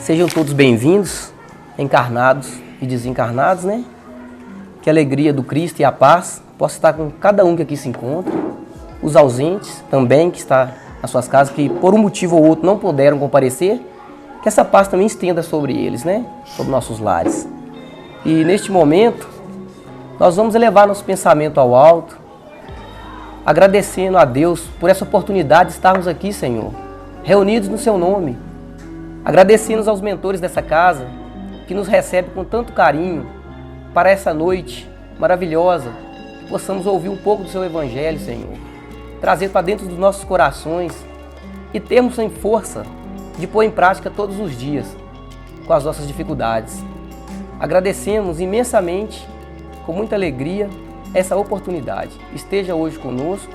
Sejam todos bem-vindos, encarnados e desencarnados, né? Que a alegria do Cristo e a paz possa estar com cada um que aqui se encontra, os ausentes também, que está nas suas casas, que por um motivo ou outro não puderam comparecer, que essa paz também estenda sobre eles, né? Sobre nossos lares. E neste momento, nós vamos elevar nosso pensamento ao alto, agradecendo a Deus por essa oportunidade de estarmos aqui, Senhor, reunidos no Seu nome. Agradecendo aos mentores dessa casa, que nos recebe com tanto carinho para essa noite maravilhosa, que possamos ouvir um pouco do Seu Evangelho, Senhor, trazer para dentro dos nossos corações e termos em força de pôr em prática todos os dias, com as nossas dificuldades. Agradecemos imensamente, com muita alegria, essa oportunidade. Esteja hoje conosco,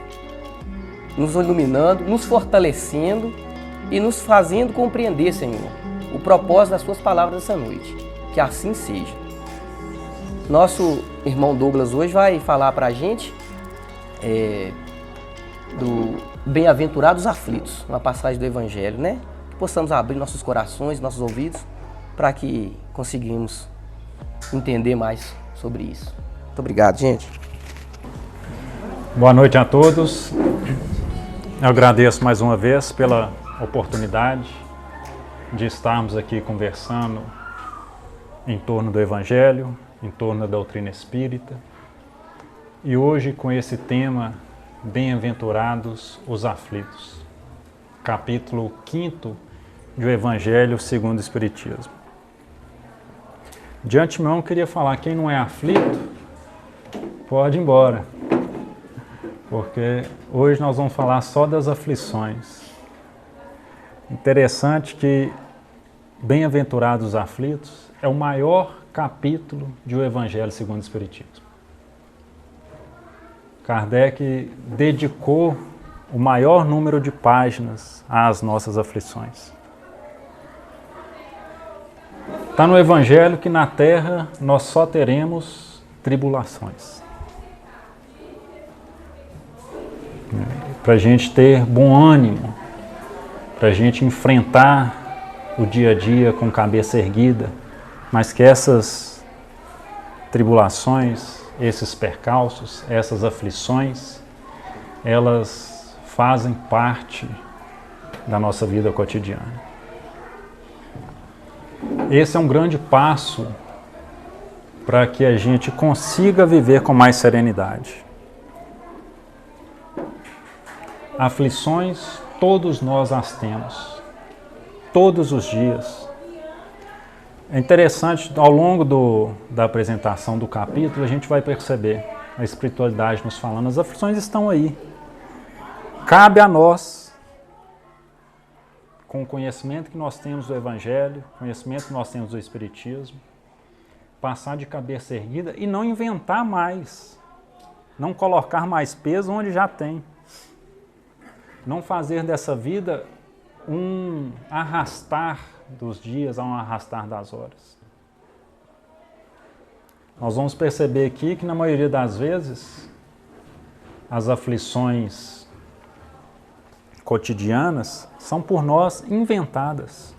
nos iluminando, nos fortalecendo e nos fazendo compreender, Senhor, o propósito das Suas palavras essa noite. Que assim seja. Nosso irmão Douglas hoje vai falar para a gente do Bem-aventurados aflitos, uma passagem do Evangelho, né? Que possamos abrir nossos corações, nossos ouvidos, para que conseguimos entender mais sobre isso. Muito obrigado, gente. Boa noite a todos. Eu agradeço mais uma vez pela oportunidade de estarmos aqui conversando em torno do Evangelho, em torno da doutrina espírita. E hoje com esse tema, Bem-aventurados os aflitos, capítulo 5 do Evangelho segundo o Espiritismo. De antemão, eu queria falar, quem não é aflito, pode ir embora, porque hoje nós vamos falar só das aflições. Interessante que Bem-aventurados os aflitos é o maior capítulo do Evangelho segundo o Espiritismo. Kardec dedicou o maior número de páginas às nossas aflições. Está no Evangelho que na Terra nós só teremos tribulações. Para a gente ter bom ânimo, para a gente enfrentar o dia a dia com cabeça erguida, mas que essas tribulações, esses percalços, essas aflições, elas fazem parte da nossa vida cotidiana. Esse é um grande passo para que a gente consiga viver com mais serenidade. Aflições, todos nós as temos, todos os dias. É interessante, ao longo da apresentação do capítulo, a gente vai perceber a espiritualidade nos falando, as aflições estão aí. Cabe a nós, com o conhecimento que nós temos do Evangelho, conhecimento que nós temos do Espiritismo, passar de cabeça erguida e não inventar mais, não colocar mais peso onde já tem. Não fazer dessa vida um arrastar dos dias a um arrastar das horas. Nós vamos perceber aqui que na maioria das vezes as aflições cotidianas são por nós inventadas.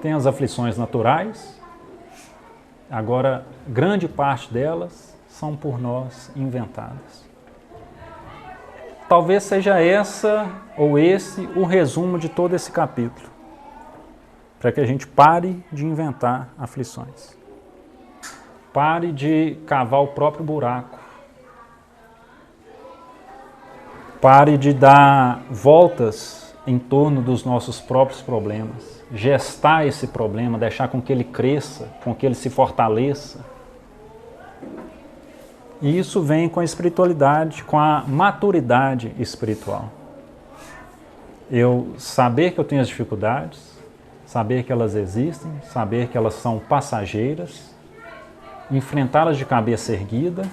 Tem as aflições naturais, agora grande parte delas são por nós inventadas. Talvez seja essa ou esse o resumo de todo esse capítulo, para que a gente pare de inventar aflições. Pare de cavar o próprio buraco. Pare de dar voltas em torno dos nossos próprios problemas. Gestar esse problema, deixar com que ele cresça, com que ele se fortaleça. E isso vem com a espiritualidade, com a maturidade espiritual. Eu saber que eu tenho as dificuldades, saber que elas existem, saber que elas são passageiras, enfrentá-las de cabeça erguida,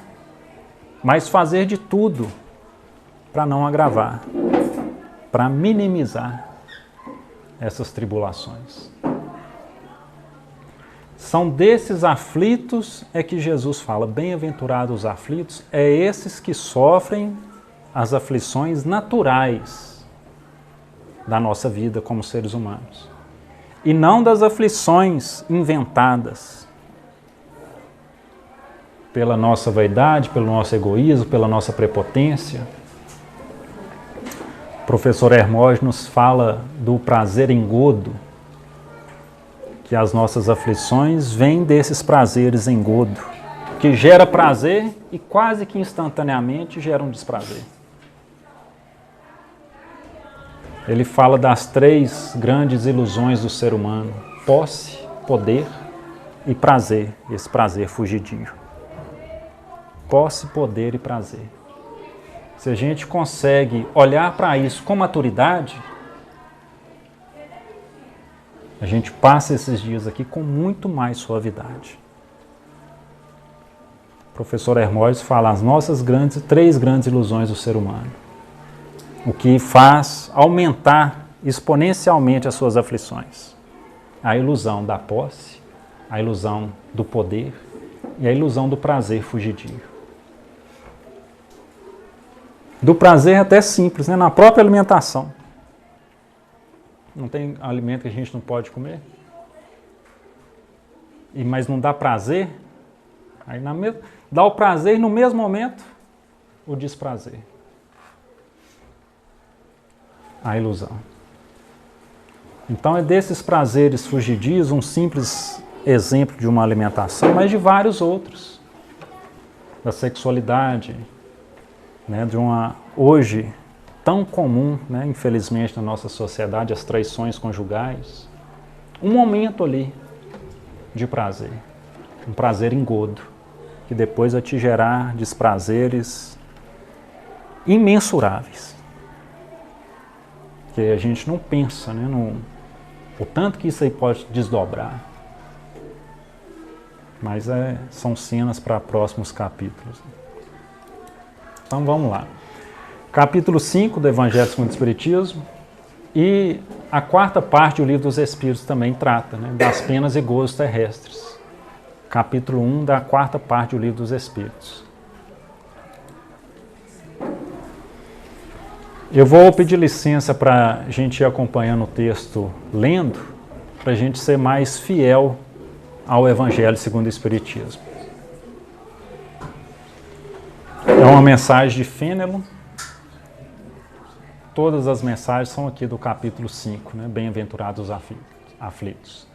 mas fazer de tudo para não agravar, para minimizar essas tribulações. São desses aflitos é que Jesus fala, bem-aventurados os aflitos, é esses que sofrem as aflições naturais da nossa vida como seres humanos. e não das aflições inventadas pela nossa vaidade, pelo nosso egoísmo, pela nossa prepotência. O professor Hermógenes fala do prazer engodo, que as nossas aflições vêm desses prazeres engodo, que gera prazer e quase que instantaneamente gera um desprazer. Ele fala das 3 grandes ilusões do ser humano: posse, poder e prazer, esse prazer fugidio. Posse, poder e prazer. Se a gente consegue olhar para isso com maturidade, a gente passa esses dias aqui com muito mais suavidade. O professor Hermógenes fala as nossas 3 grandes ilusões do ser humano. O que faz aumentar exponencialmente as suas aflições. A ilusão da posse, a ilusão do poder e a ilusão do prazer fugidio. Do prazer até simples, né? Na própria alimentação. Não tem alimento que a gente não pode comer? Mas não dá prazer? Aí dá o prazer e no mesmo momento o desprazer. A ilusão. Então é desses prazeres fugidios um simples exemplo de uma alimentação, mas de vários outros. Da sexualidade, né, de uma hoje tão comum, né, infelizmente na nossa sociedade, as traições conjugais. Um momento ali de prazer, um prazer engodo, que depois vai te gerar desprazeres imensuráveis. Que a gente não pensa, né, o tanto que isso aí pode desdobrar. Mas são cenas para próximos capítulos. Então vamos lá. Capítulo 5 do Evangelho segundo o Espiritismo, e a 4ª parte do Livro dos Espíritos também trata, né, das penas e gozos terrestres. Capítulo 1 da 4ª parte do Livro dos Espíritos. Eu vou pedir licença para a gente ir acompanhando o texto lendo, para a gente ser mais fiel ao Evangelho segundo o Espiritismo. É uma mensagem de Fênelon. Todas as mensagens são aqui do capítulo 5, né? Bem-aventurados os aflitos.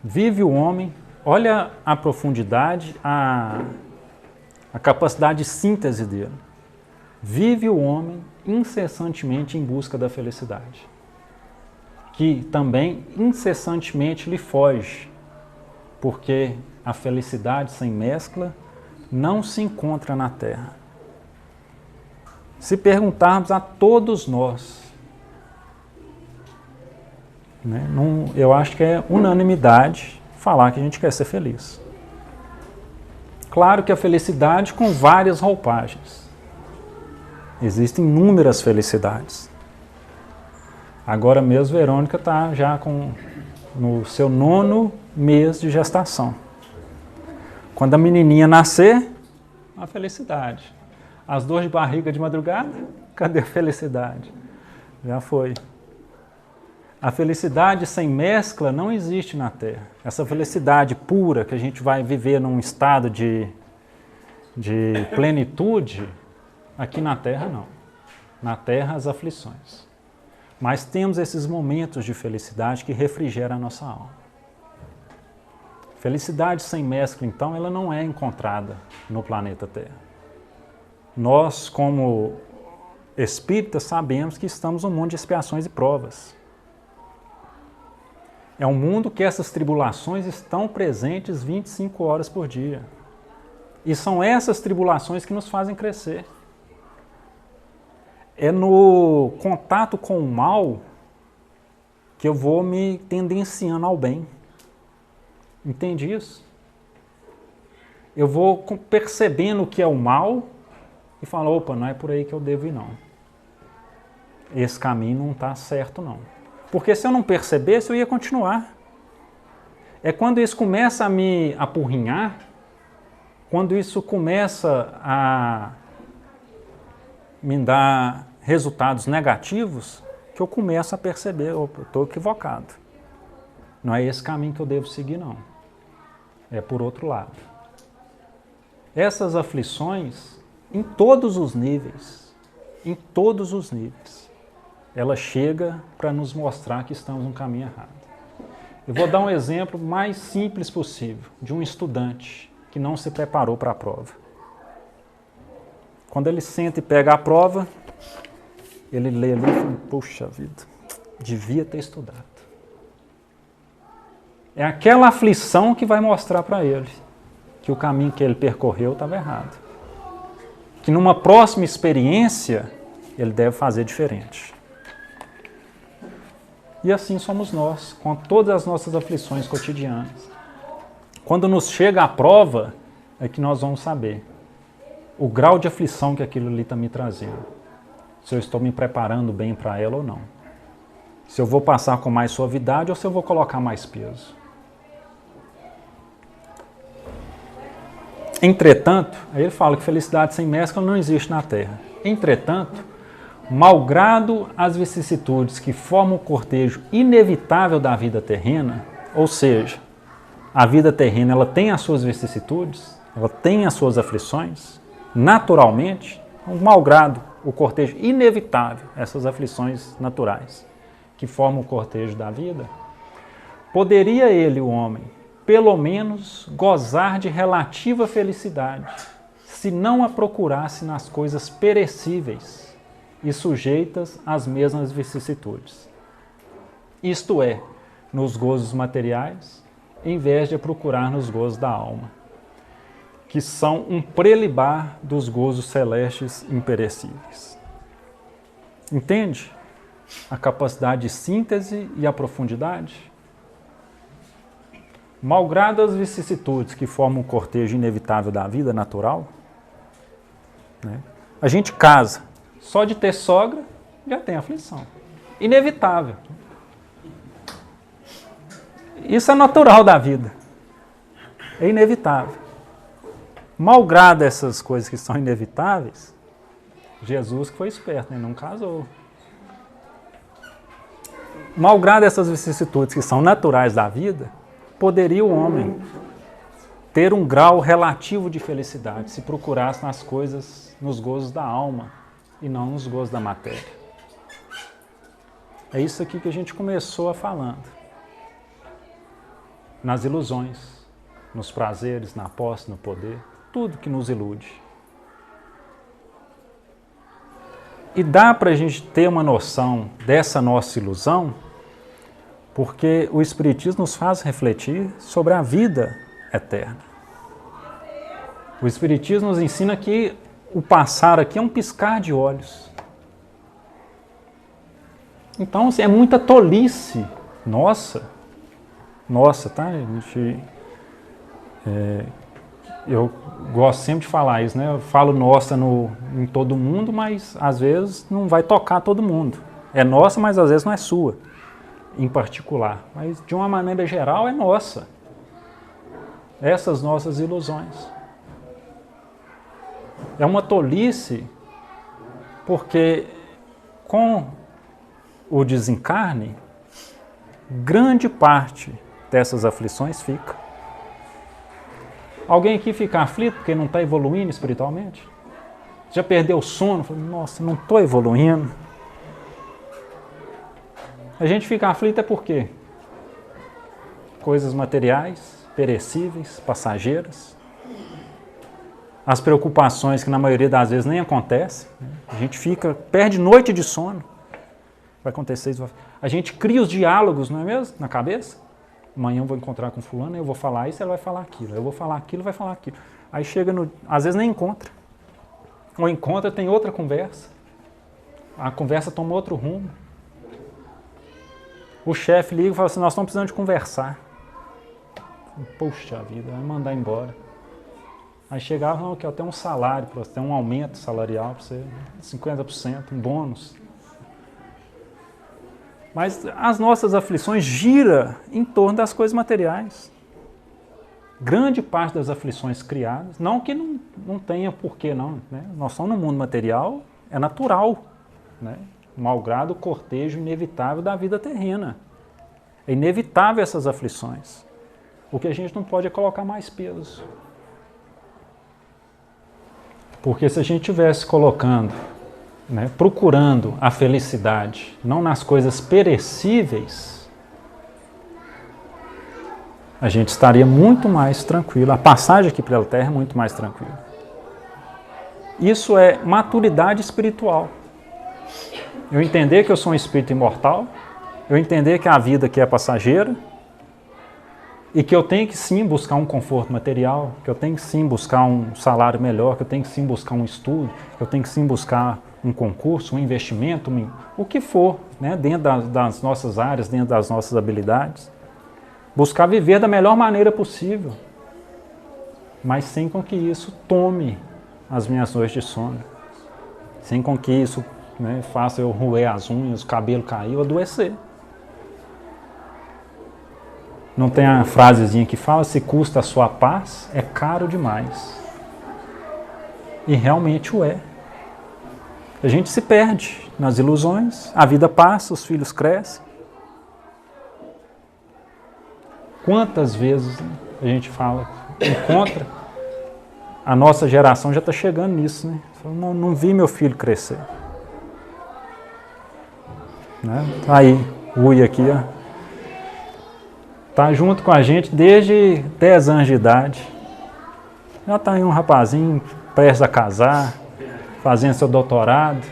Vive o homem, olha a profundidade, a capacidade de síntese dele. Vive o homem incessantemente em busca da felicidade, que também incessantemente lhe foge, porque a felicidade sem mescla não se encontra na Terra. Se perguntarmos a todos nós, né, eu acho que é unanimidade falar que a gente quer ser feliz. Claro que a felicidade com várias roupagens. Existem inúmeras felicidades. Agora mesmo Verônica está já no seu 9º mês de gestação. Quando a menininha nascer, a felicidade. As dores de barriga de madrugada, cadê a felicidade? Já foi. A felicidade sem mescla não existe na Terra. Essa felicidade pura que a gente vai viver num estado de plenitude, aqui na Terra não. Na Terra as aflições. Mas temos esses momentos de felicidade que refrigeram a nossa alma. Felicidade sem mescla, então, ela não é encontrada no planeta Terra. Nós, como espíritas, sabemos que estamos num mundo de expiações e provas. É um mundo que essas tribulações estão presentes 25 horas por dia. E são essas tribulações que nos fazem crescer. É no contato com o mal que eu vou me tendenciando ao bem. Entende isso? Eu vou percebendo o que é o mal e falo, opa, não é por aí que eu devo ir não. Esse caminho não está certo não. Porque se eu não percebesse, eu ia continuar. É quando isso começa a me apurrinhar, quando isso começa a me dar resultados negativos, que eu começo a perceber, opa, eu estou equivocado. Não é esse caminho que eu devo seguir, não. É por outro lado. Essas aflições, em todos os níveis, ela chega para nos mostrar que estamos no caminho errado. Eu vou dar um exemplo mais simples possível, de um estudante que não se preparou para a prova. Quando ele senta e pega a prova, ele lê ali e fala, poxa vida, devia ter estudado. É aquela aflição que vai mostrar para ele que o caminho que ele percorreu estava errado. Que numa próxima experiência, ele deve fazer diferente. E assim somos nós, com todas as nossas aflições cotidianas. Quando nos chega a prova, é que nós vamos saber o grau de aflição que aquilo ali está me trazendo. Se eu estou me preparando bem para ela ou não. Se eu vou passar com mais suavidade ou se eu vou colocar mais peso. Entretanto, aí ele fala que felicidade sem mescla não existe na Terra. Entretanto, malgrado as vicissitudes que formam o cortejo inevitável da vida terrena, ou seja, a vida terrena ela tem as suas vicissitudes, ela tem as suas aflições, naturalmente, malgrado o cortejo inevitável, essas aflições naturais que formam o cortejo da vida, poderia ele, o homem, pelo menos gozar de relativa felicidade, se não a procurasse nas coisas perecíveis e sujeitas às mesmas vicissitudes. Isto é, nos gozos materiais, em vez de procurar nos gozos da alma, que são um prelibar dos gozos celestes imperecíveis. Entende a capacidade de síntese e a profundidade? Malgrado as vicissitudes que formam o cortejo inevitável da vida natural, né, a gente casa. Só de ter sogra, já tem aflição. Inevitável. Isso é natural da vida. É inevitável. Malgrado essas coisas que são inevitáveis, Jesus que foi esperto, né? Não casou. Malgrado essas vicissitudes que são naturais da vida, poderia o homem ter um grau relativo de felicidade se procurasse nas coisas, nos gozos da alma e não nos gozos da matéria. É isso aqui que a gente começou falando. Nas ilusões, nos prazeres, na posse, no poder, tudo que nos ilude. E dá para a gente ter uma noção dessa nossa ilusão, porque o Espiritismo nos faz refletir sobre a vida eterna. O Espiritismo nos ensina que o passar aqui é um piscar de olhos. Então, é muita tolice nossa, tá? Eu gosto sempre de falar isso, né? Eu falo nossa em todo mundo, mas às vezes não vai tocar todo mundo. É nossa, mas às vezes não é sua, em particular. Mas de uma maneira geral é nossa. Essas nossas ilusões. É uma tolice, porque com o desencarne, grande parte dessas aflições fica. Alguém aqui fica aflito porque não está evoluindo espiritualmente? Já perdeu o sono? Fala, nossa, não estou evoluindo. A gente fica aflito é por quê? Coisas materiais, perecíveis, passageiras. As preocupações que na maioria das vezes nem acontecem. A gente perde noite de sono. Vai acontecer isso. A gente cria os diálogos, não é mesmo? Na cabeça. Amanhã eu vou encontrar com fulano, eu vou falar isso, ela vai falar aquilo. Eu vou falar aquilo, vai falar aquilo. Aí chega às vezes nem encontra. Ou encontra, tem outra conversa. A conversa toma outro rumo. O chefe liga e fala assim, nós estamos precisando de conversar. Poxa vida, vai mandar embora. Aí chegava, não, que eu tenho um salário para você, tem um aumento salarial para você, 50%, um bônus. Mas as nossas aflições giram em torno das coisas materiais. Grande parte das aflições criadas, não que não tenha porquê não, né? Nós somos no mundo material, é natural, né? Malgrado o cortejo inevitável da vida terrena. É inevitável essas aflições. O que a gente não pode é colocar mais peso. Porque se a gente estivesse colocando, né, procurando a felicidade, não nas coisas perecíveis, a gente estaria muito mais tranquilo. A passagem aqui pela Terra é muito mais tranquila. Isso é maturidade espiritual. Eu entender que eu sou um espírito imortal, eu entender que a vida aqui é passageira e que eu tenho que sim buscar um conforto material, que eu tenho que sim buscar um salário melhor, que eu tenho que sim buscar um estudo, que eu tenho que sim buscar um concurso, um investimento, o que for, né, dentro das nossas áreas, dentro das nossas habilidades. Buscar viver da melhor maneira possível, mas sem com que isso tome as minhas noites de sono, sem com que isso, né, faça eu roer as unhas, o cabelo cair ou adoecer. Não tem a frasezinha que fala, se custa a sua paz, é caro demais. E realmente o é. A gente se perde nas ilusões, a vida passa, os filhos crescem. Quantas vezes a gente fala, encontra, a nossa geração já está chegando nisso, né? Não vi meu filho crescer. Né? Tá aí, o Ui aqui, ó. Tá junto com a gente desde 10 anos de idade. Já está aí um rapazinho prestes a casar, fazendo seu doutorado.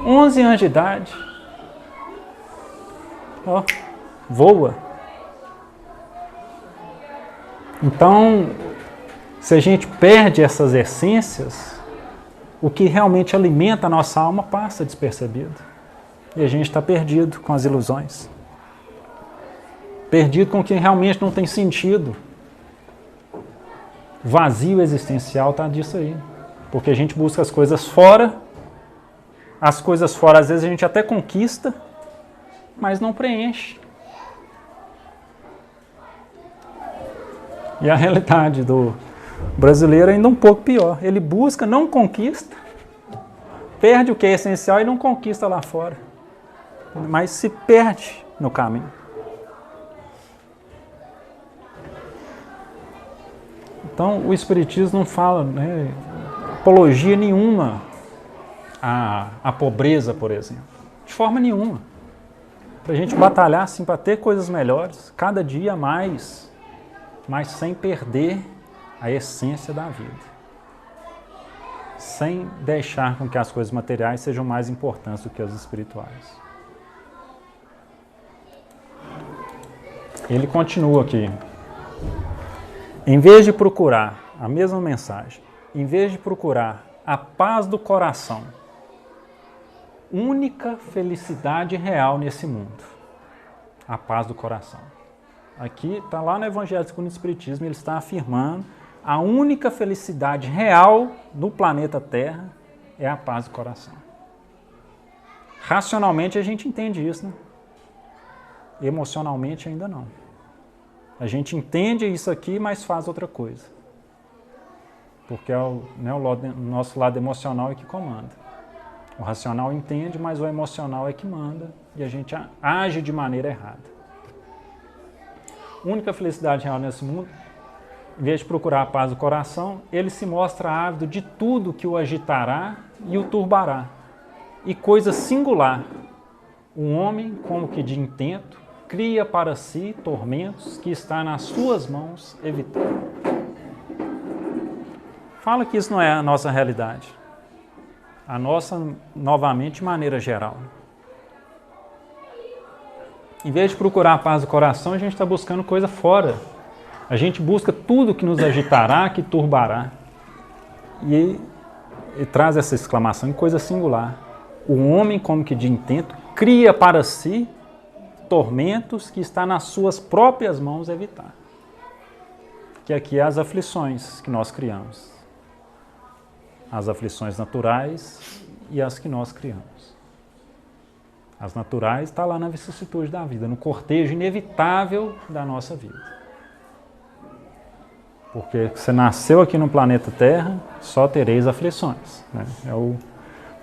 11 anos de idade. Ó, voa. Então, se a gente perde essas essências, o que realmente alimenta a nossa alma passa despercebido. E a gente está perdido com as ilusões. Perdido com o que realmente não tem sentido. Vazio existencial está disso aí. Porque a gente busca as coisas fora às vezes a gente até conquista, mas não preenche. E a realidade do brasileiro é ainda um pouco pior. Ele busca, não conquista, perde o que é essencial e não conquista lá fora. Mas se perde no caminho. Então, o Espiritismo não fala, né, apologia nenhuma à pobreza, por exemplo. De forma nenhuma. Para a gente batalhar assim, para ter coisas melhores, cada dia mais, mas sem perder a essência da vida. Sem deixar com que as coisas materiais sejam mais importantes do que as espirituais. Ele continua aqui. Em vez de procurar a mesma mensagem, em vez de procurar a paz do coração, única felicidade real nesse mundo, a paz do coração. Aqui está lá no Evangelho segundo o Espiritismo, ele está afirmando a única felicidade real no planeta Terra é a paz do coração. Racionalmente a gente entende isso, né? Emocionalmente ainda não. A gente entende isso aqui, mas faz outra coisa. Porque é o nosso lado emocional é que comanda. O racional entende, mas o emocional é que manda e a gente age de maneira errada. A única felicidade real nesse mundo, em vez de procurar a paz do coração, ele se mostra ávido de tudo que o agitará e o turbará. E coisa singular, um homem, como que de intento, cria para si tormentos que está nas suas mãos evitar. Fala que isso não é a nossa realidade. A nossa, novamente, de maneira geral. Em vez de procurar a paz do coração, a gente está buscando coisa fora. A gente busca tudo que nos agitará, que turbará. E traz essa exclamação em coisa singular. O homem, como que de intento, cria para si tormentos que está nas suas próprias mãos evitar. Que aqui é as aflições que nós criamos. As aflições naturais e as que nós criamos. As naturais está lá na vicissitude da vida, no cortejo inevitável da nossa vida. Porque você nasceu aqui no planeta Terra, só tereis aflições. Né? É o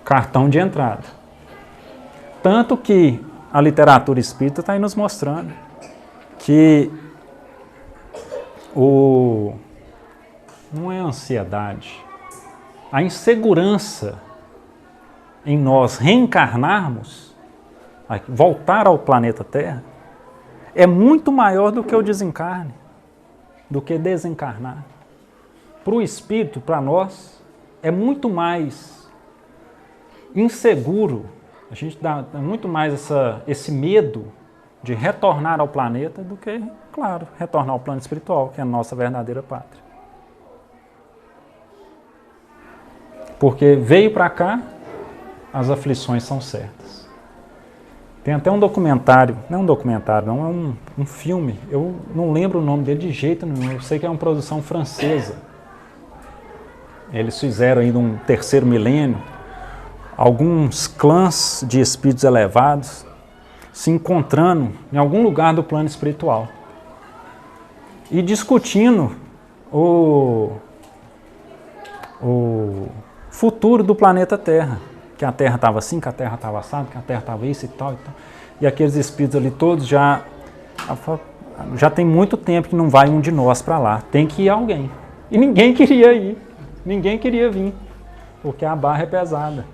cartão de entrada. Tanto que a literatura espírita está aí nos mostrando que não é a ansiedade, a insegurança em nós reencarnarmos, voltar ao planeta Terra, é muito maior do que o desencarne, do que desencarnar. Para o espírito, para nós, é muito mais inseguro, a gente dá muito mais esse medo de retornar ao planeta do que, claro, retornar ao plano espiritual, que é a nossa verdadeira pátria. Porque veio para cá, as aflições são certas. Tem até um documentário, não é um documentário, não, é um filme, eu não lembro o nome dele de jeito nenhum, eu sei que é uma produção francesa. Eles fizeram ainda um terceiro milênio, alguns clãs de espíritos elevados se encontrando em algum lugar do plano espiritual e discutindo o futuro do planeta Terra, que a Terra estava assim, que a Terra estava assada, que a Terra estava isso e tal, e tal. E aqueles espíritos ali todos já tem muito tempo que não vai um de nós para lá, tem que ir alguém. E ninguém queria ir, ninguém queria vir, porque a barra é pesada.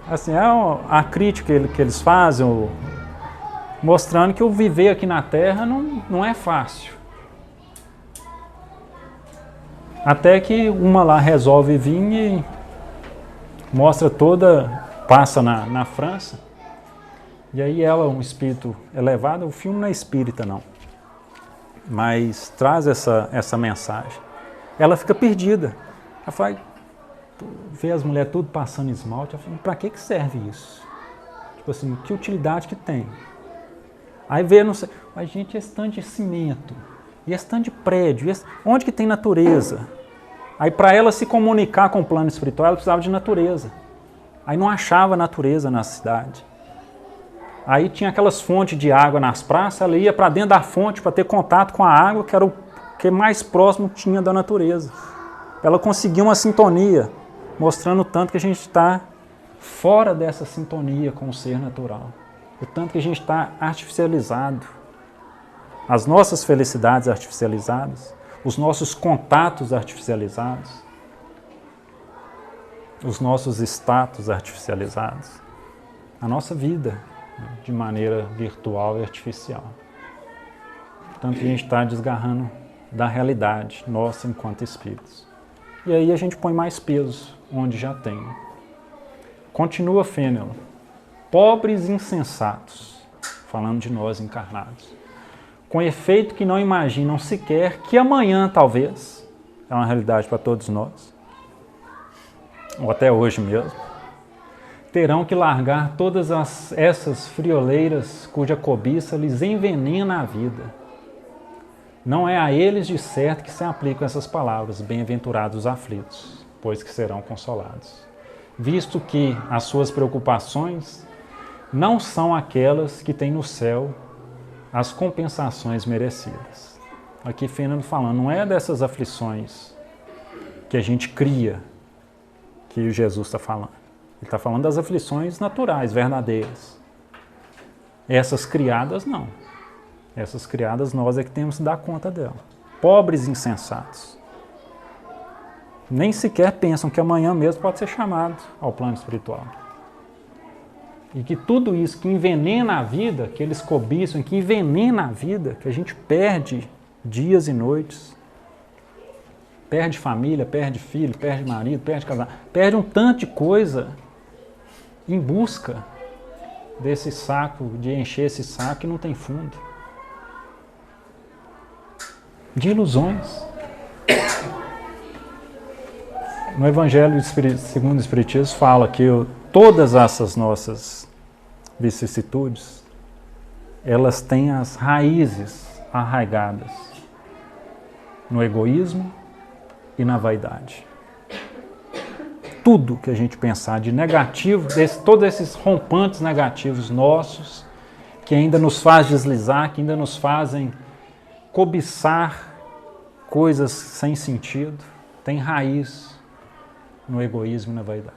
Assim, é a crítica que eles fazem, mostrando que o viver aqui na Terra não é fácil. Até que uma lá resolve vir e mostra passa na França, e aí ela, um espírito elevado, o filme não é espírita não, mas traz essa mensagem. Ela fica perdida, ela fala, vê as mulheres tudo passando esmalte, ela fala, para que serve isso? Tipo assim, que utilidade que tem? Aí vê, não sei, mas gente, esse tanto de cimento, e esse tanto de prédio, onde que tem natureza? Aí para ela se comunicar com o plano espiritual, ela precisava de natureza. Aí não achava natureza na cidade. Aí tinha aquelas fontes de água nas praças, ela ia para dentro da fonte para ter contato com a água, que era o que mais próximo tinha da natureza. Ela conseguiu uma sintonia, mostrando o tanto que a gente está fora dessa sintonia com o ser natural. O tanto que a gente está artificializado. As nossas felicidades artificializadas, os nossos contatos artificializados, os nossos status artificializados, a nossa vida, né, de maneira virtual e artificial. Tanto que a gente está desgarrando da realidade nossa enquanto espíritos. E aí a gente põe mais peso onde já tem. Continua Fênelon. Pobres insensatos, falando de nós encarnados, com efeito que não imaginam sequer que amanhã, talvez, é uma realidade para todos nós, ou até hoje mesmo, terão que largar todas essas frioleiras cuja cobiça lhes envenena a vida. Não é a eles de certo que se aplicam essas palavras, bem-aventurados os aflitos, pois que serão consolados, visto que as suas preocupações não são aquelas que têm no céu as compensações merecidas. Aqui Fernando falando, não é dessas aflições que a gente cria que o Jesus está falando. Ele está falando das aflições naturais, verdadeiras. Essas criadas, não. Essas criadas, nós é que temos que dar conta dela. Pobres insensatos. Nem sequer pensam que amanhã mesmo pode ser chamado ao plano espiritual. E que tudo isso que envenena a vida, que eles cobiçam, que envenena a vida, que a gente perde dias e noites, perde família, perde filho, perde marido, perde casamento, perde um tanto de coisa em busca desse saco, de encher esse saco que não tem fundo. De ilusões. No Evangelho segundo o Espiritismo fala que todas essas nossas vicissitudes, elas têm as raízes arraigadas no egoísmo e na vaidade. Tudo que a gente pensar de negativo, todos esses rompantes negativos nossos, que ainda nos faz deslizar, que ainda nos fazem cobiçar coisas sem sentido, tem raiz no egoísmo e na vaidade.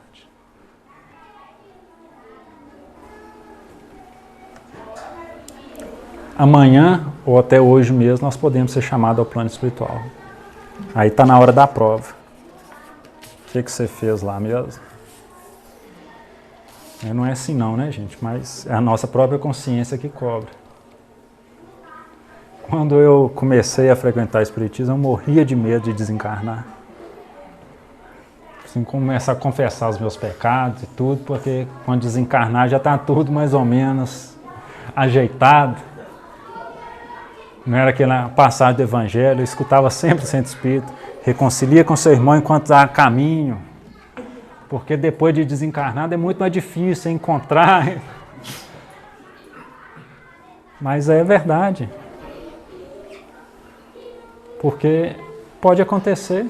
amanhã ou até hoje mesmo nós podemos ser chamados ao plano espiritual. Aí está na hora da prova. O que você fez lá mesmo? Não é assim não, né, gente? Mas é a nossa própria consciência que cobra. Quando eu comecei a frequentar o Espiritismo, eu morria de medo de desencarnar. Assim, começar a confessar os meus pecados e tudo, porque quando desencarnar já está tudo mais ou menos ajeitado. Não era aquela passagem do Evangelho, eu escutava sempre o Centro Espírita, reconcilia com seu irmão enquanto há caminho, porque depois de desencarnado é muito mais difícil encontrar. Mas é verdade. Porque pode acontecer.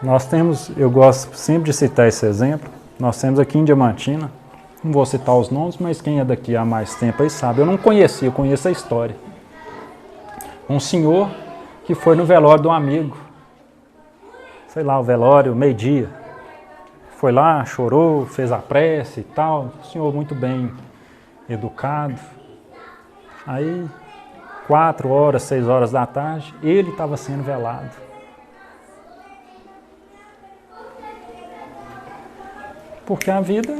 Nós temos, eu gosto sempre de citar esse exemplo, nós temos aqui em Diamantina, não vou citar os nomes, mas quem é daqui há mais tempo aí sabe, eu não conhecia, eu conheço a história. Um senhor que foi no velório de um amigo, sei lá, o velório, meio-dia, foi lá, chorou, fez a prece e tal, um senhor muito bem educado. Aí, 4 horas, 6 horas da tarde, ele estava sendo velado. Porque a vida,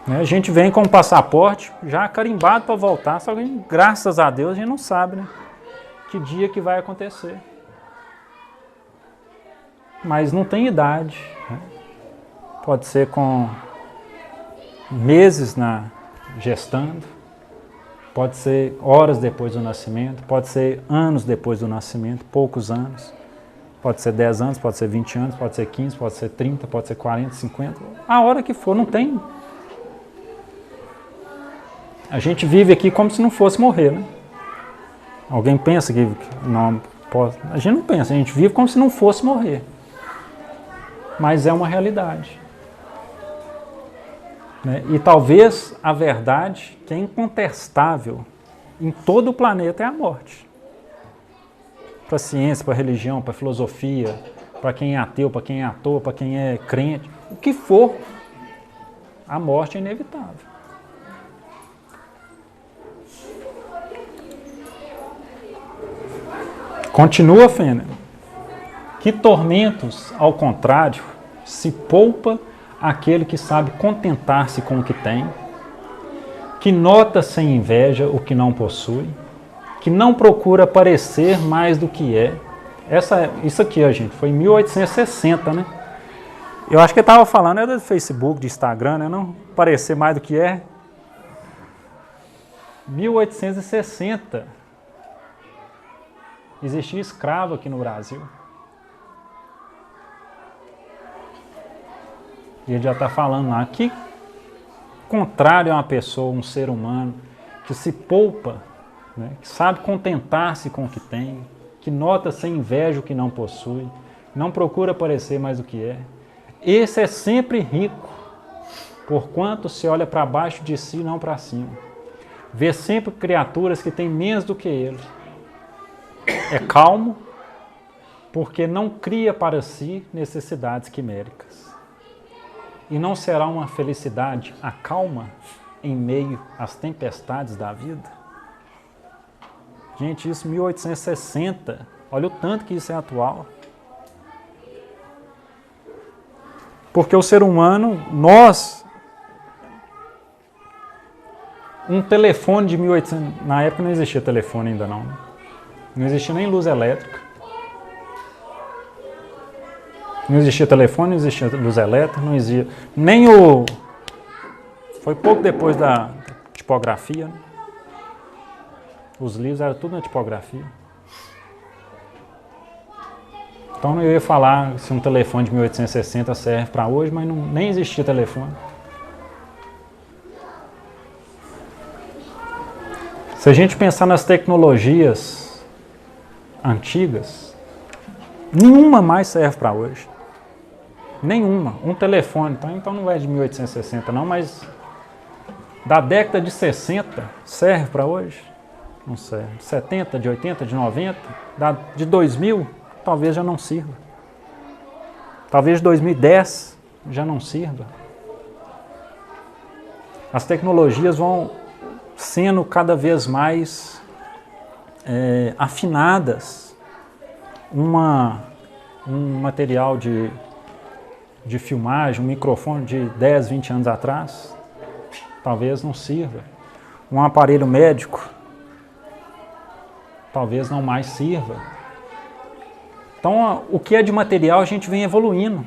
né, a gente vem com o passaporte já carimbado para voltar, só que graças a Deus a gente não sabe, né, que dia que vai acontecer. Mas não tem idade, né? Pode ser com meses gestando, pode ser horas depois do nascimento, pode ser anos depois do nascimento, poucos anos. Pode ser 10 anos, pode ser 20 anos, pode ser 15, pode ser 30, pode ser 40, 50. A hora que for, não tem. A gente vive aqui como se não fosse morrer, né? Alguém pensa que não pode... A gente não pensa, a gente vive como se não fosse morrer. Mas é uma realidade. Né? E talvez a verdade, que é incontestável em todo o planeta, é a morte. Para a ciência, para a religião, para a filosofia, para quem é ateu, para quem é ator, para quem é crente, o que for, a morte é inevitável. Continua Fênelon. Que tormentos, ao contrário, se poupa aquele que sabe contentar-se com o que tem, que nota sem inveja o que não possui, que não procura parecer mais do que é. Isso aqui, ó, gente, foi em 1860, né? Eu acho que ele estava falando, era do Facebook, de Instagram, né? Não parecer mais do que é. 1860. Existia escravo aqui no Brasil. E ele já está falando lá, que contrário a uma pessoa, um ser humano, que se poupa, né, que sabe contentar-se com o que tem, que nota sem inveja o que não possui, não procura parecer mais do que é. Esse é sempre rico, porquanto se olha para baixo de si, não para cima. Vê sempre criaturas que têm menos do que ele. É calmo, porque não cria para si necessidades quiméricas. E não será uma felicidade a calma em meio às tempestades da vida? Gente, isso 1860, olha o tanto que isso é atual. Porque o ser humano, um telefone de 1800, na época não existia telefone ainda não, não existia nem luz elétrica. Não existia telefone, não existia luz elétrica, não existia nem foi pouco depois da tipografia, né? Os livros eram tudo na tipografia. Então eu ia falar se um telefone de 1860 serve para hoje, mas nem existia telefone. Se a gente pensar nas tecnologias antigas, nenhuma mais serve para hoje. Nenhuma. Um telefone, então não é de 1860 não, mas da década de 60 serve para hoje? Não serve. De 70, de 80, de 90, de 2000, talvez já não sirva. Talvez de 2010 já não sirva. As tecnologias vão sendo cada vez mais afinadas. Um material de filmagem, um microfone de 10, 20 anos atrás, talvez não sirva. Um aparelho médico, talvez não mais sirva. Então, o que é de material a gente vem evoluindo.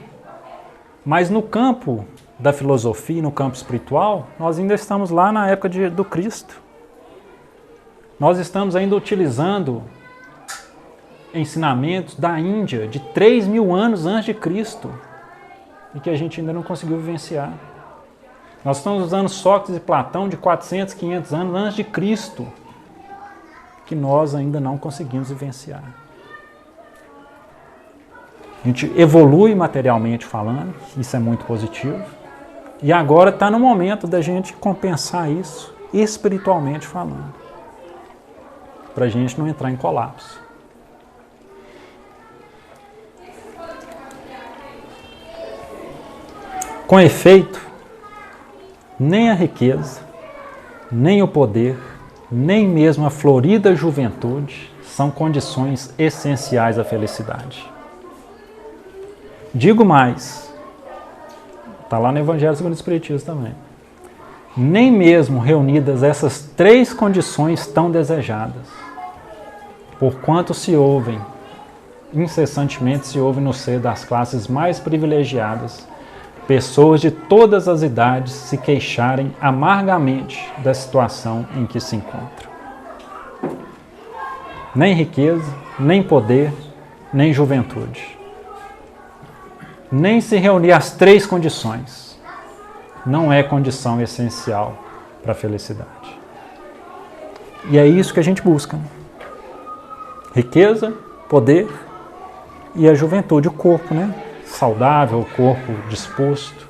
Mas no campo da filosofia, no campo espiritual, nós ainda estamos lá na época do Cristo. Nós estamos ainda utilizando ensinamentos da Índia de 3.000 anos antes de Cristo e que a gente ainda não conseguiu vivenciar. Nós estamos usando Sócrates e Platão de 400, 500 anos antes de Cristo que nós ainda não conseguimos vivenciar. A gente evolui materialmente falando, isso é muito positivo. E agora está no momento da gente compensar isso espiritualmente falando, para a gente não entrar em colapso. Com efeito, nem a riqueza, nem o poder, nem mesmo a florida juventude são condições essenciais à felicidade. Digo mais, está lá no Evangelho segundo o Espiritismo também. Nem mesmo reunidas essas 3 condições tão desejadas, porquanto incessantemente se ouvem no seio das classes mais privilegiadas, pessoas de todas as idades se queixarem amargamente da situação em que se encontram. Nem riqueza, nem poder, nem juventude. Nem se reunir as 3 condições não é condição essencial para a felicidade. E é isso que a gente busca. Riqueza, poder e a juventude, o corpo, né? Saudável, o corpo disposto.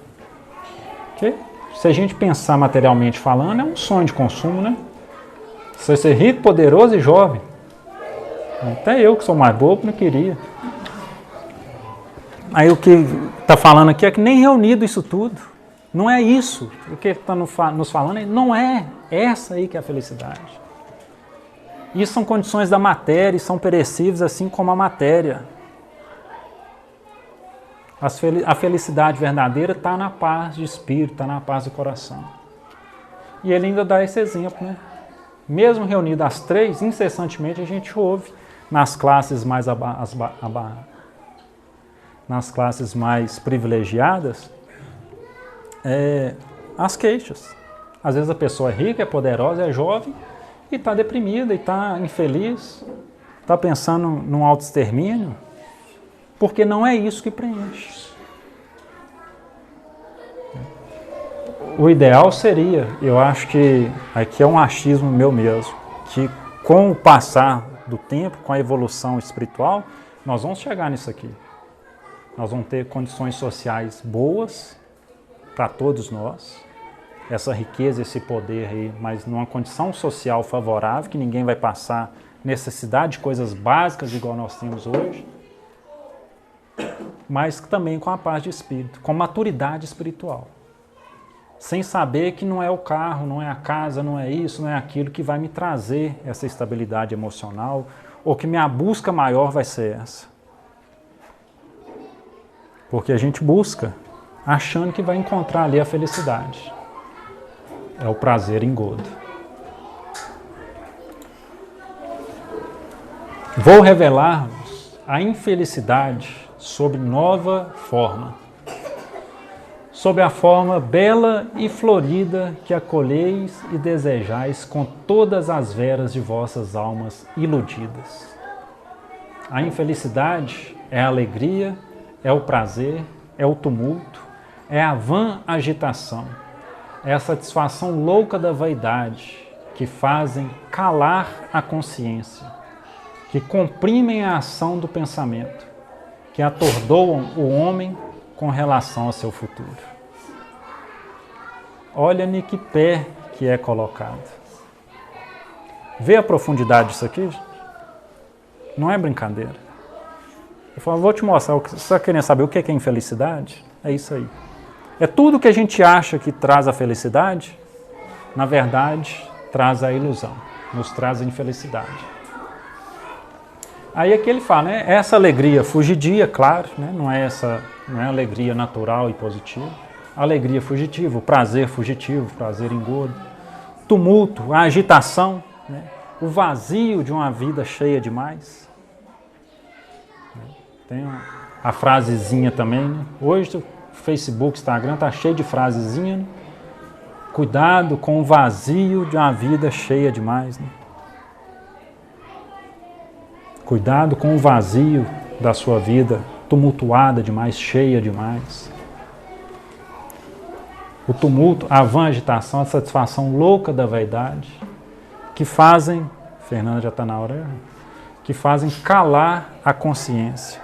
Okay? Se a gente pensar materialmente falando, é um sonho de consumo, né? Você ser rico, poderoso e jovem. Até eu, que sou mais bobo, não queria. Aí o que está falando aqui é que nem reunido isso tudo. Não é isso. O que está nos falando não é essa aí que é a felicidade. Isso são condições da matéria e são perecíveis assim como a matéria. A felicidade verdadeira está na paz de espírito, está na paz do coração. E ele ainda dá esse exemplo, né? Mesmo reunido as 3, incessantemente a gente ouve nas classes mais nas classes mais privilegiadas, as queixas. Às vezes a pessoa é rica, é poderosa, é jovem e está deprimida, e está infeliz, está pensando num autoextermínio, porque não é isso que preenche. O ideal seria, eu acho que aqui é um achismo meu mesmo, que com o passar do tempo, com a evolução espiritual, nós vamos chegar nisso aqui. Nós vamos ter condições sociais boas para todos nós, essa riqueza, esse poder aí, mas numa condição social favorável, que ninguém vai passar necessidade de coisas básicas igual nós temos hoje, mas também com a paz de espírito, com maturidade espiritual. Sem saber que não é o carro, não é a casa, não é isso, não é aquilo que vai me trazer essa estabilidade emocional, ou que minha busca maior vai ser essa. Porque a gente busca achando que vai encontrar ali a felicidade. É o prazer engodo. Vou revelar-vos a infelicidade sob nova forma. Sob a forma bela e florida que acolheis e desejais com todas as veras de vossas almas iludidas. A infelicidade é a alegria, é o prazer, é o tumulto, é a vã agitação, é a satisfação louca da vaidade que fazem calar a consciência, que comprimem a ação do pensamento, que atordoam o homem com relação ao seu futuro. Olha-me que pé que é colocado. Vê a profundidade disso aqui? Não é brincadeira. Eu falo, vou te mostrar, você está querendo saber o que é infelicidade? É isso aí. É tudo que a gente acha que traz a felicidade, na verdade, traz a ilusão, nos traz a infelicidade. Aí aqui ele fala, né, essa alegria fugidia, claro, né, não é alegria natural e positiva, alegria fugitiva, o prazer fugitivo, o prazer engodo, tumulto, a agitação, né, o vazio de uma vida cheia demais. Tem a frasezinha também, né? Hoje o Facebook, Instagram está cheio de frasezinha, né? Cuidado com o vazio de uma vida cheia demais, né? Cuidado com o vazio da sua vida, tumultuada demais, cheia demais. O tumulto, a vã agitação, a satisfação louca da vaidade, que fazem, Fernanda já está na hora, que fazem calar a consciência,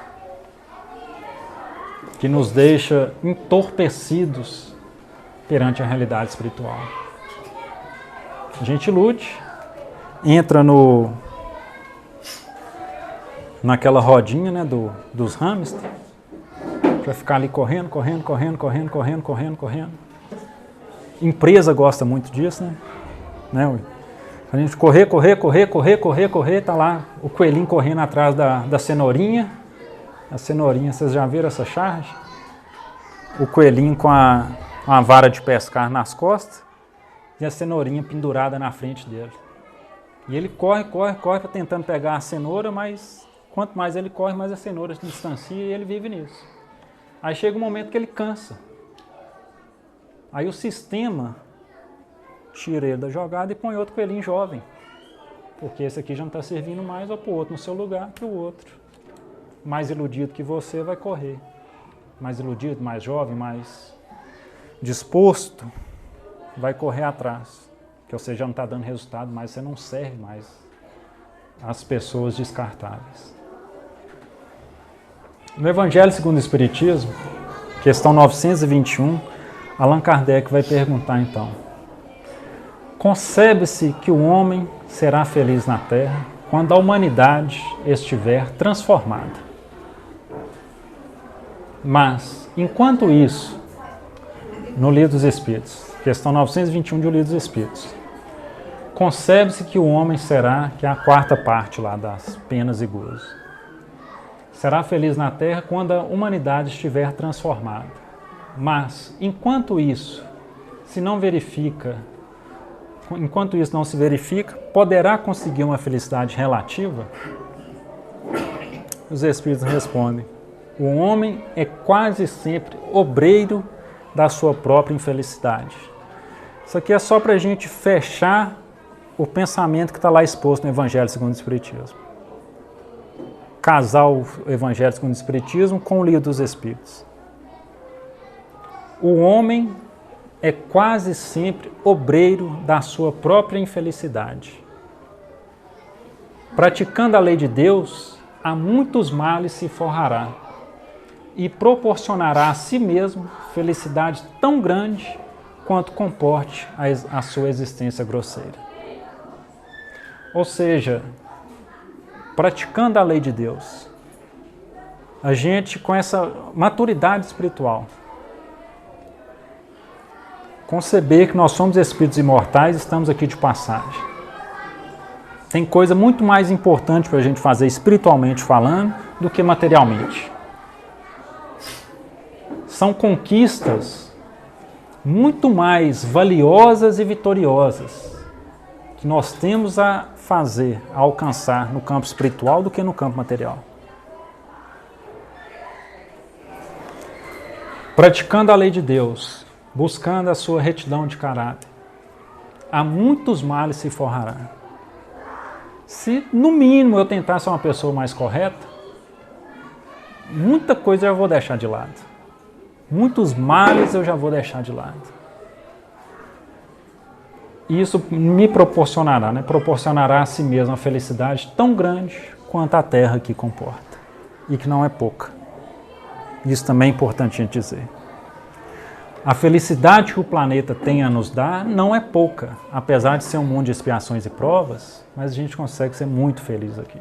que nos deixa entorpecidos perante a realidade espiritual. A gente lute, entra naquela rodinha, né, dos hamsters, para ficar ali correndo. Empresa gosta muito disso, né? A gente correr, tá lá o coelhinho correndo atrás da cenourinha. A cenourinha, vocês já viram essa charge? O coelhinho com uma vara de pescar nas costas e a cenourinha pendurada na frente dele. E ele corre tentando pegar a cenoura, mas quanto mais ele corre, mais a cenoura se distancia e ele vive nisso. Aí chega um momento que ele cansa. Aí o sistema tira ele da jogada e põe outro coelhinho jovem. Porque esse aqui já não está servindo mais, ou para o outro no seu lugar que o outro. Mais iludido que você vai correr. Mais iludido, mais jovem, mais disposto, vai correr atrás. Que você já não está dando resultado, mas você não serve mais as pessoas descartáveis. No Evangelho segundo o Espiritismo, questão 921, Allan Kardec vai perguntar então: concebe-se que o homem será feliz na Terra quando a humanidade estiver transformada. Mas, enquanto isso, no Livro dos Espíritos, questão 921 do Livro dos Espíritos, concebe-se que o homem será, que é a quarta parte lá das penas e gozos, será feliz na Terra quando a humanidade estiver transformada. Mas, enquanto isso não se verifica, poderá conseguir uma felicidade relativa? Os Espíritos respondem: o homem é quase sempre obreiro da sua própria infelicidade. Isso aqui é só para a gente fechar o pensamento que está lá exposto no Evangelho segundo o Espiritismo. Casar o Evangelho segundo o Espiritismo com o Livro dos Espíritos. O homem é quase sempre obreiro da sua própria infelicidade. Praticando a lei de Deus, a muitos males se forrará e proporcionará a si mesmo felicidade tão grande quanto comporte a sua existência grosseira. Ou seja, praticando a lei de Deus, a gente, com essa maturidade espiritual, conceber que nós somos espíritos imortais e estamos aqui de passagem. Tem coisa muito mais importante para a gente fazer espiritualmente falando do que materialmente. São conquistas muito mais valiosas e vitoriosas que nós temos a fazer, a alcançar no campo espiritual do que no campo material. Praticando a lei de Deus, buscando a sua retidão de caráter, a muitos males se forrará. Se, no mínimo, eu tentar ser uma pessoa mais correta, muita coisa eu já vou deixar de lado. Muitos males eu já vou deixar de lado. E isso me proporcionará, proporcionará a si mesmo uma felicidade tão grande quanto a terra que comporta. E que não é pouca. Isso também é importante a gente dizer. A felicidade que o planeta tem a nos dar não é pouca, apesar de ser um mundo de expiações e provas, mas a gente consegue ser muito feliz aqui.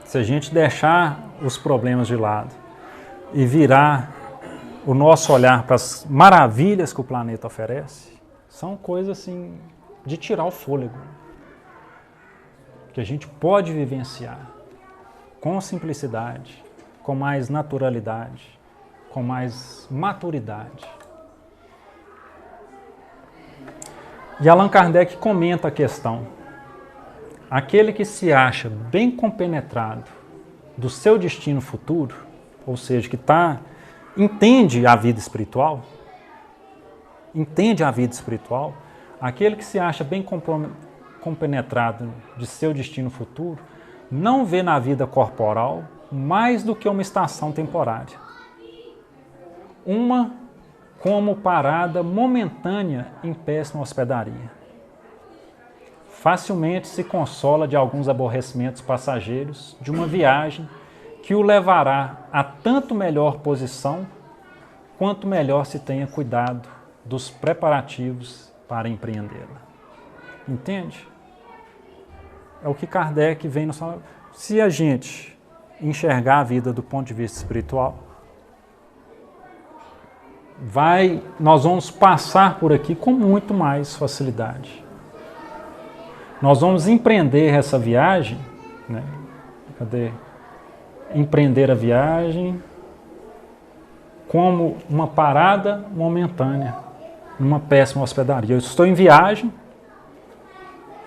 Se a gente deixar os problemas de lado e virar o nosso olhar para as maravilhas que o planeta oferece, São coisas assim de tirar o fôlego, que a gente pode vivenciar com simplicidade, com mais naturalidade, com mais maturidade. E Allan Kardec comenta a questão. Aquele que se acha bem compenetrado do seu destino futuro, ou seja, que entende a vida espiritual, aquele que se acha bem compenetrado de seu destino futuro, não vê na vida corporal mais do que uma estação temporária. Uma como parada momentânea em péssima hospedaria. Facilmente se consola de alguns aborrecimentos passageiros de uma viagem que o levará a tanto melhor posição, quanto melhor se tenha cuidado dos preparativos para empreendê-la. Entende? É o que Kardec vem nos falar. Se a gente enxergar a vida do ponto de vista espiritual, nós vamos passar por aqui com muito mais facilidade. Nós vamos empreender essa viagem, né? Empreender a viagem como uma parada momentânea, numa péssima hospedaria. Eu estou em viagem,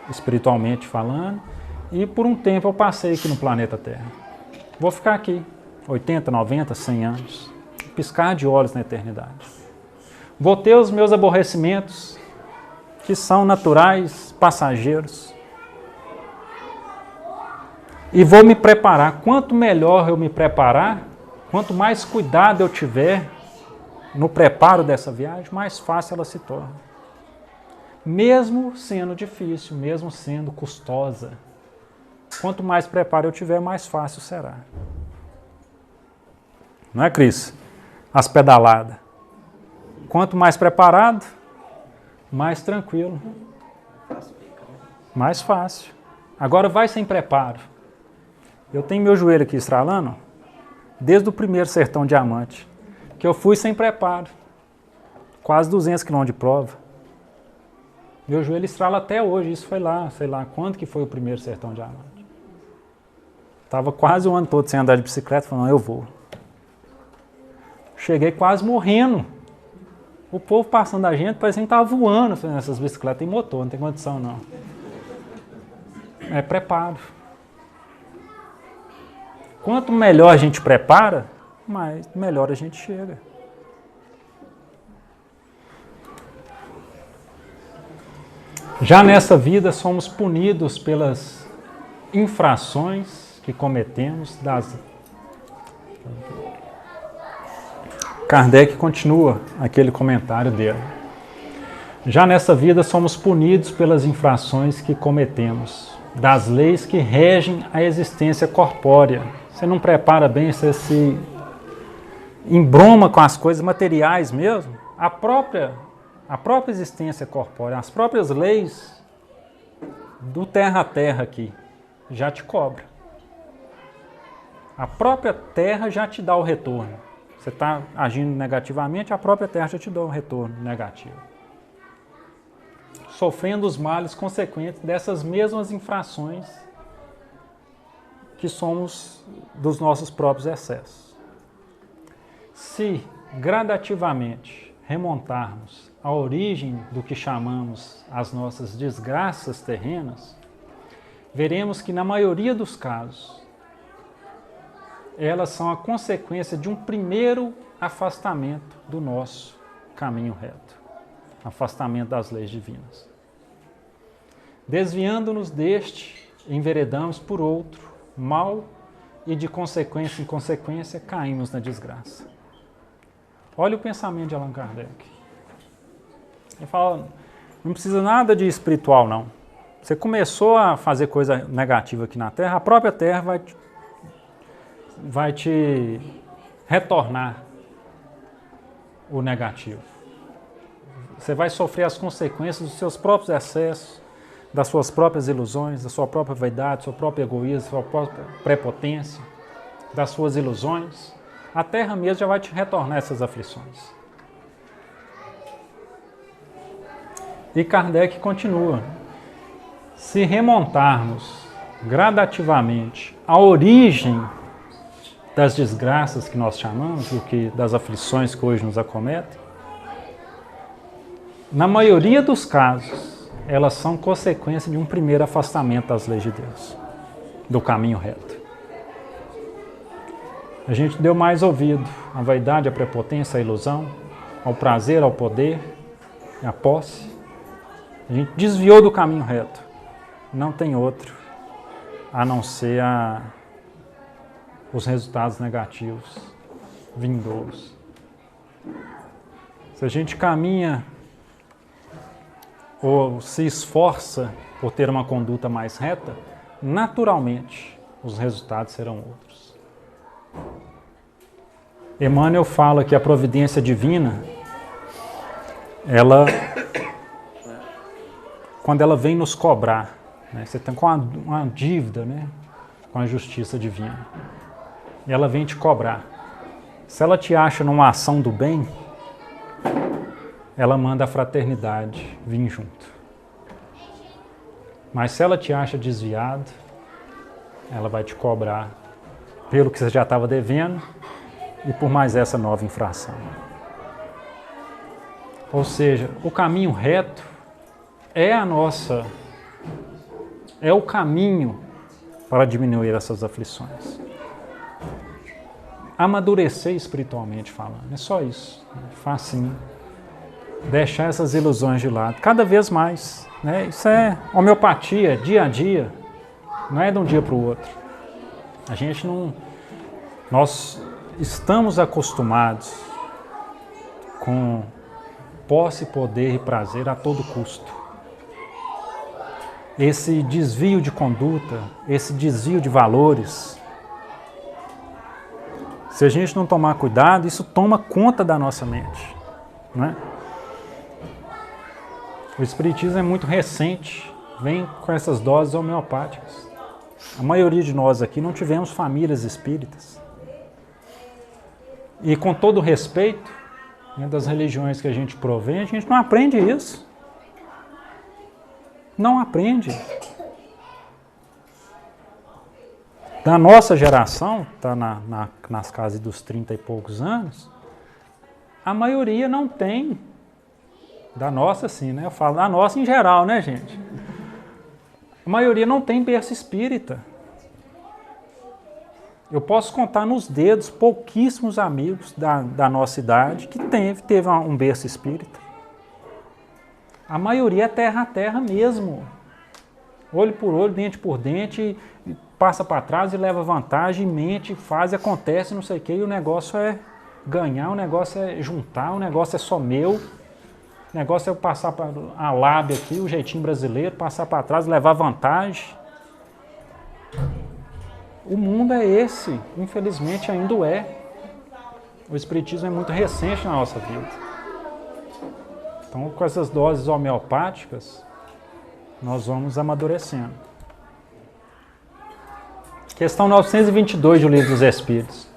espiritualmente falando, e por um tempo eu passei aqui no planeta Terra. Vou ficar aqui 80, 90, 100 anos, piscar de olhos na eternidade. Vou ter os meus aborrecimentos, que são naturais, passageiros, e vou me preparar. Quanto melhor eu me preparar, quanto mais cuidado eu tiver no preparo dessa viagem, mais fácil ela se torna. Mesmo sendo difícil, mesmo sendo custosa, quanto mais preparo eu tiver, mais fácil será. Não é, Cris? As pedaladas. Quanto mais preparado, mais tranquilo. Mais fácil. Agora vai sem preparo. Eu tenho meu joelho aqui estralando desde o primeiro Sertão Diamante, que eu fui sem preparo. Quase 200 km de prova. Meu joelho estrala até hoje. Isso foi lá, sei lá, quando que foi o primeiro Sertão Diamante. Estava quase o ano todo sem andar de bicicleta, falando, eu vou. Cheguei quase morrendo. O povo passando a gente, parecia que estava voando nessas bicicletas. Tem motor, não tem condição não. É preparo. Quanto melhor a gente prepara, melhor a gente chega. Já nessa vida somos punidos pelas infrações que cometemos. Kardec continua aquele comentário dele. Já nessa vida somos punidos pelas infrações que cometemos, das leis que regem a existência corpórea. Você não prepara bem, você se embroma com as coisas materiais mesmo. A própria existência corpórea, as próprias leis do terra a terra aqui já te cobra. A própria terra já te dá o retorno. Você está agindo negativamente, a própria terra já te dá um retorno negativo. Sofrendo os males consequentes dessas mesmas infrações que somos dos nossos próprios excessos. Se gradativamente remontarmos à origem do que chamamos as nossas desgraças terrenas, veremos que na maioria dos casos elas são a consequência de um primeiro afastamento do nosso caminho reto, afastamento das leis divinas. Desviando-nos deste, enveredamos por outro, mal, e de consequência em consequência caímos na desgraça. Olha o pensamento de Allan Kardec. Ele fala, não precisa nada de espiritual não. Você começou a fazer coisa negativa aqui na Terra, a própria Terra vai te retornar o negativo. Você vai sofrer as consequências dos seus próprios excessos, das suas próprias ilusões, da sua própria vaidade, do seu próprio egoísmo, da sua própria prepotência, das suas ilusões. A Terra mesmo já vai te retornar essas aflições. E Kardec continua. Se remontarmos gradativamente à origem das desgraças que nós chamamos, das aflições que hoje nos acometem, na maioria dos casos, elas são consequência de um primeiro afastamento das leis de Deus, do caminho reto. A gente deu mais ouvido à vaidade, à prepotência, à ilusão, ao prazer, ao poder, à posse. A gente desviou do caminho reto. Não tem outro, a não ser os resultados negativos, vindouros. Se a gente caminha ou se esforça por ter uma conduta mais reta, naturalmente os resultados serão outros. Emmanuel fala que a providência divina, quando ela vem nos cobrar, né, você tem uma dívida, né, com a justiça divina, e ela vem te cobrar. Se ela te acha numa ação do bem, ela manda a fraternidade vir junto. Mas se ela te acha desviado, ela vai te cobrar pelo que você já estava devendo e por mais essa nova infração. Ou seja, o caminho reto é o caminho para diminuir essas aflições. Amadurecer espiritualmente falando, é só isso, facinho. Deixar essas ilusões de lado, cada vez mais, né? Isso é homeopatia, dia a dia, não é de um dia para o outro. Nós estamos acostumados com posse, poder e prazer a todo custo. Esse desvio de conduta, esse desvio de valores, se a gente não tomar cuidado, isso toma conta da nossa mente, não é? O Espiritismo é muito recente, vem com essas doses homeopáticas. A maioria de nós aqui não tivemos famílias espíritas. E com todo o respeito, né, das religiões que a gente provém, a gente não aprende isso. Não aprende. Da nossa geração, está nas casas dos 30 e poucos anos, a maioria não tem. Da nossa, sim, né? Eu falo da nossa em geral, né, gente? A maioria não tem berço espírita. Eu posso contar nos dedos pouquíssimos amigos da nossa idade que teve um berço espírita. A maioria é terra a terra mesmo. Olho por olho, dente por dente, passa para trás e leva vantagem, mente, faz, acontece, não sei o quê, e o negócio é ganhar, o negócio é juntar, o negócio é só meu. O negócio é eu passar para a lábia aqui, o jeitinho brasileiro, passar para trás, levar vantagem. O mundo é esse, infelizmente ainda é. O Espiritismo é muito recente na nossa vida. Então, com essas doses homeopáticas, nós vamos amadurecendo. Questão 922 do Livro dos Espíritos.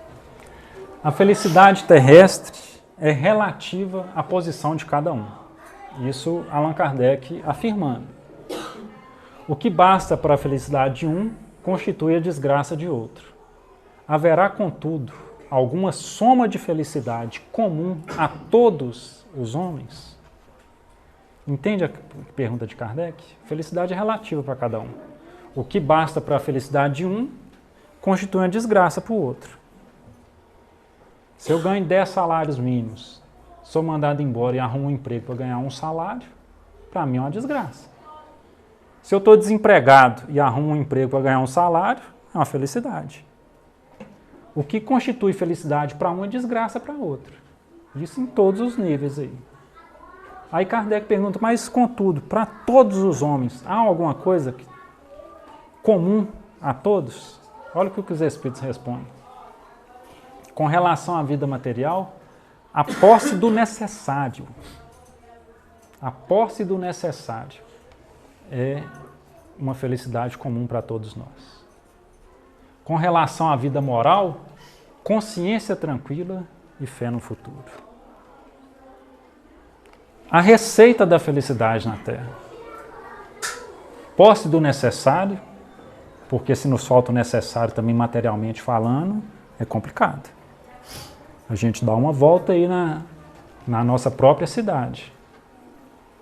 A felicidade terrestre é relativa à posição de cada um. Isso Allan Kardec afirmando. O que basta para a felicidade de um constitui a desgraça de outro. Haverá, contudo, alguma soma de felicidade comum a todos os homens? Entende a pergunta de Kardec? Felicidade é relativa para cada um. O que basta para a felicidade de um constitui uma desgraça para o outro. Se eu ganho 10 salários mínimos, sou mandado embora e arrumo um emprego para ganhar um salário, para mim é uma desgraça. Se eu estou desempregado e arrumo um emprego para ganhar um salário, é uma felicidade. O que constitui felicidade para um é desgraça para outro. Isso em todos os níveis aí. Aí Kardec pergunta, mas contudo, para todos os homens, há alguma coisa comum a todos? Olha o que os Espíritos respondem. Com relação à vida material, a posse do necessário. A posse do necessário é uma felicidade comum para todos nós. Com relação à vida moral, consciência tranquila e fé no futuro. a receita da felicidade na Terra. Posse do necessário, porque se nos falta o necessário também materialmente falando, é complicado. A gente dá uma volta aí na nossa própria cidade.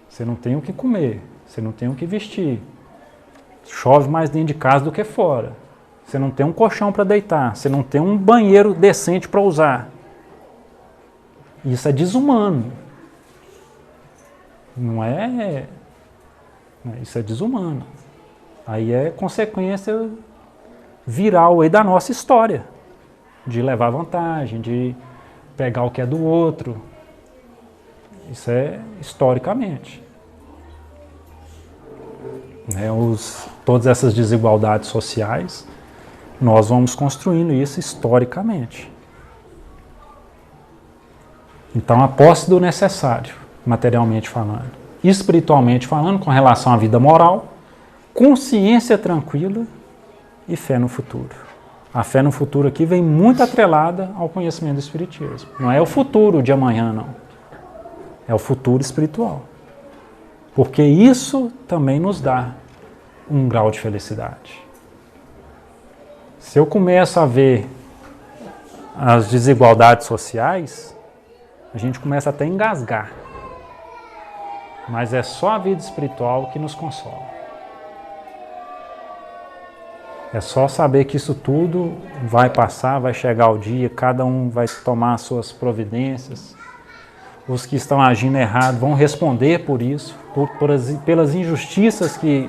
Você não tem o que comer, você não tem o que vestir. Chove mais dentro de casa do que fora. Você não tem um colchão para deitar, você não tem um banheiro decente para usar. Isso é desumano. Não é... Isso é desumano. Aí é consequência viral aí da nossa história. De levar vantagem, de pegar o que é do outro. Isso é historicamente. Todas essas desigualdades sociais, nós vamos construindo isso historicamente. Então, a posse do necessário, materialmente falando. Espiritualmente falando, com relação à vida moral, consciência tranquila e fé no futuro. A fé no futuro aqui vem muito atrelada ao conhecimento do Espiritismo. Não é o futuro de amanhã, não. É o futuro espiritual. Porque isso também nos dá um grau de felicidade. Se eu começo a ver as desigualdades sociais, a gente começa até a engasgar. Mas é só a vida espiritual que nos consola. É só saber que isso tudo vai passar, vai chegar o dia, cada um vai tomar as suas providências. Os que estão agindo errado vão responder por isso, pelas injustiças que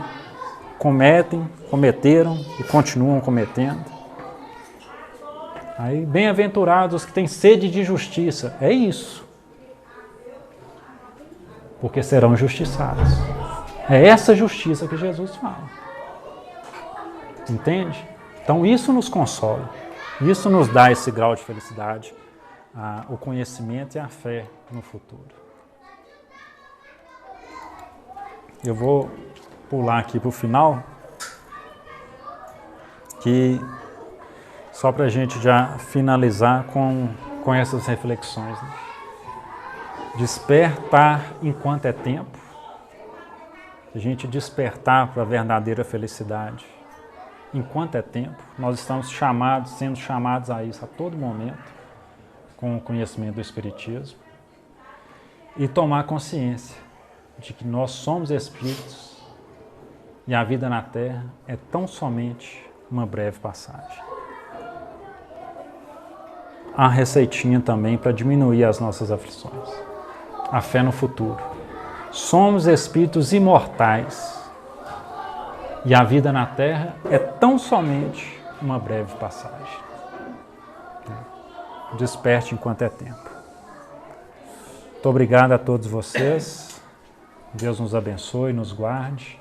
cometeram e continuam cometendo. Aí, bem-aventurados os que têm sede de justiça. É isso. Porque serão justiçados. É essa justiça que Jesus fala. Entende? Então isso nos consola. Isso nos dá esse grau de felicidade, o conhecimento e a fé no futuro. Eu vou pular aqui para o final, que só para a gente já finalizar com essas reflexões. Né? Despertar enquanto é tempo, a gente despertar para a verdadeira felicidade. Enquanto é tempo, nós estamos sendo chamados a isso a todo momento, com o conhecimento do Espiritismo, e tomar consciência de que nós somos espíritos e a vida na Terra é tão somente uma breve passagem. Há receitinha também para diminuir as nossas aflições. A fé no futuro. Somos espíritos imortais. E a vida na Terra é tão somente uma breve passagem. Desperte enquanto é tempo. Muito obrigado a todos vocês. Deus nos abençoe, nos guarde.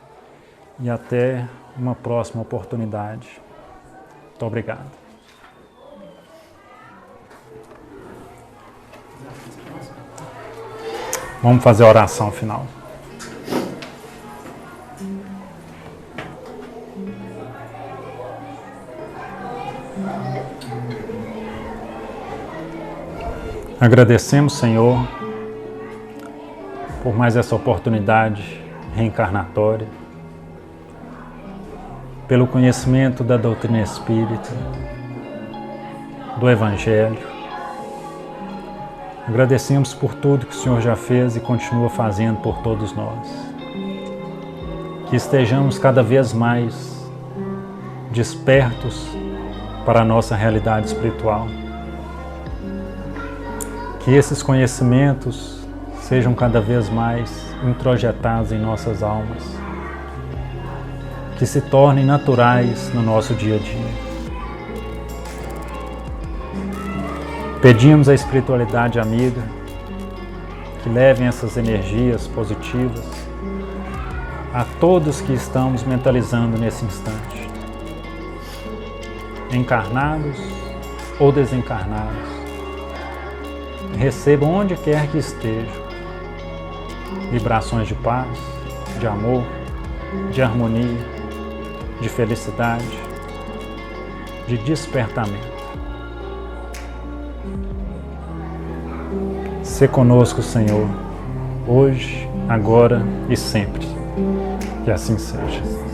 E até uma próxima oportunidade. Muito obrigado. Vamos fazer a oração final. Agradecemos, Senhor, por mais essa oportunidade reencarnatória, pelo conhecimento da doutrina espírita, do Evangelho. Agradecemos por tudo que o Senhor já fez e continua fazendo por todos nós. Que estejamos cada vez mais despertos para a nossa realidade espiritual. Que esses conhecimentos sejam cada vez mais introjetados em nossas almas, que se tornem naturais no nosso dia a dia. Pedimos à espiritualidade amiga que levem essas energias positivas a todos que estamos mentalizando nesse instante, encarnados ou desencarnados. Recebam onde quer que estejam vibrações de paz, de amor, de harmonia, de felicidade, de despertamento. Se conosco, Senhor, hoje, agora e sempre. Que assim seja.